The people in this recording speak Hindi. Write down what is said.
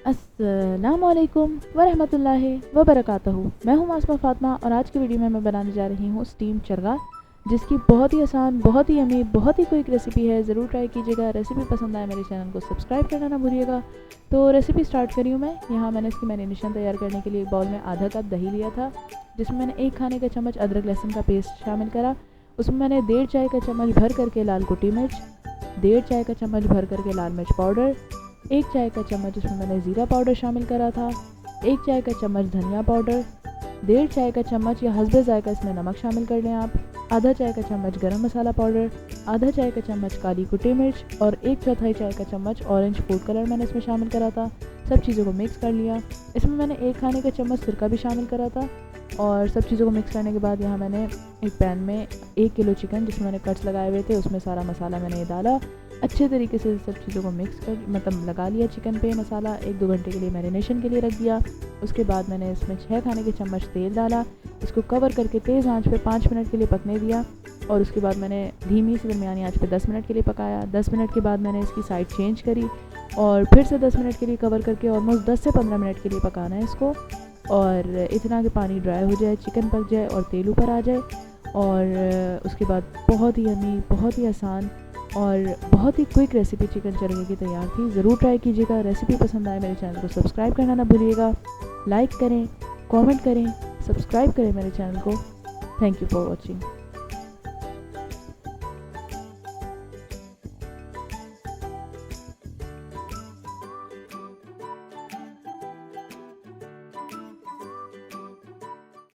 अस्सलाम अलैकुम रहमatullahi barakatuh। मैं हूँ मासूमा फातिमा और आज की वीडियो में मैं बनाने जा रही हूँ स्टीम चरगा, जिसकी बहुत ही आसान, बहुत ही यमी, बहुत ही क्विक रेसिपी है। ज़रूर ट्राई कीजिएगा। रेसिपी पसंद आए मेरे चैनल को सब्सक्राइब करना ना भूलिएगा। तो रेसिपी स्टार्ट करी हूँ मैं। यहाँ मैंने इसकी मैरिनेशन तैयार करने के लिए एक बाउल में आधा कप दही लिया था, जिसमें मैंने 1 खाने का चम्मच अदरक लहसुन का पेस्ट शामिल करा। उसमें मैंने 1.5 चाय का चम्मच भर करके लाल कुटी मिर्च, 1.5 चाय का चम्मच भर करके लाल मिर्च पाउडर, 1 चाय का चम्मच इसमें मैंने ज़ीरा पाउडर शामिल करा था, 1 चाय का चम्मच धनिया पाउडर, 1.5 चाय का चम्मच या हस्बे जायका इसमें नमक शामिल कर लें आप, आधा चाय का चम्मच गरम मसाला पाउडर, आधा चाय का चम्मच काली कुटी मिर्च और 1/4 चाय का चम्मच ऑरेंज फूड कलर मैंने इसमें शामिल करा था। सब चीज़ों को मिक्स कर लिया। इसमें मैंने 1 खाने का चम्मच सिरका भी शामिल करा था। और सब चीज़ों को मिक्स करने के बाद यहाँ मैंने एक पैन में 1 किलो चिकन, जिसमें मैंने कट्स लगाए हुए थे, उसमें सारा मसाला मैंने डाला। अच्छे तरीके से सब चीज़ों को मिक्स कर लगा लिया चिकन पे मसाला। 1-2 घंटे के लिए मैरिनेशन के लिए रख दिया। उसके बाद मैंने इसमें 6 खाने के चम्मच तेल डाला। इसको कवर करके तेज़ आंच पे 5 मिनट के लिए पकने दिया। और उसके बाद मैंने धीमी से दरमियानी आंच पे 10 मिनट के लिए पकाया। 10 मिनट के बाद मैंने इसकी साइड चेंज करी और फिर से 10 मिनट के लिए कवर करके ऑलमोस्ट 10 से 15 मिनट के लिए पकाना है इसको। और इतना कि पानी ड्राई हो जाए, चिकन पक जाए और तेल ऊपर आ जाए। और उसके बाद बहुत ही यमी, बहुत ही आसान और बहुत ही क्विक रेसिपी चिकन चरगे की तैयार थी। ज़रूर ट्राई कीजिएगा। रेसिपी पसंद आए मेरे चैनल को सब्सक्राइब करना ना भूलिएगा। लाइक करें, कमेंट करें, सब्सक्राइब करें मेरे चैनल को। Thank you for watching.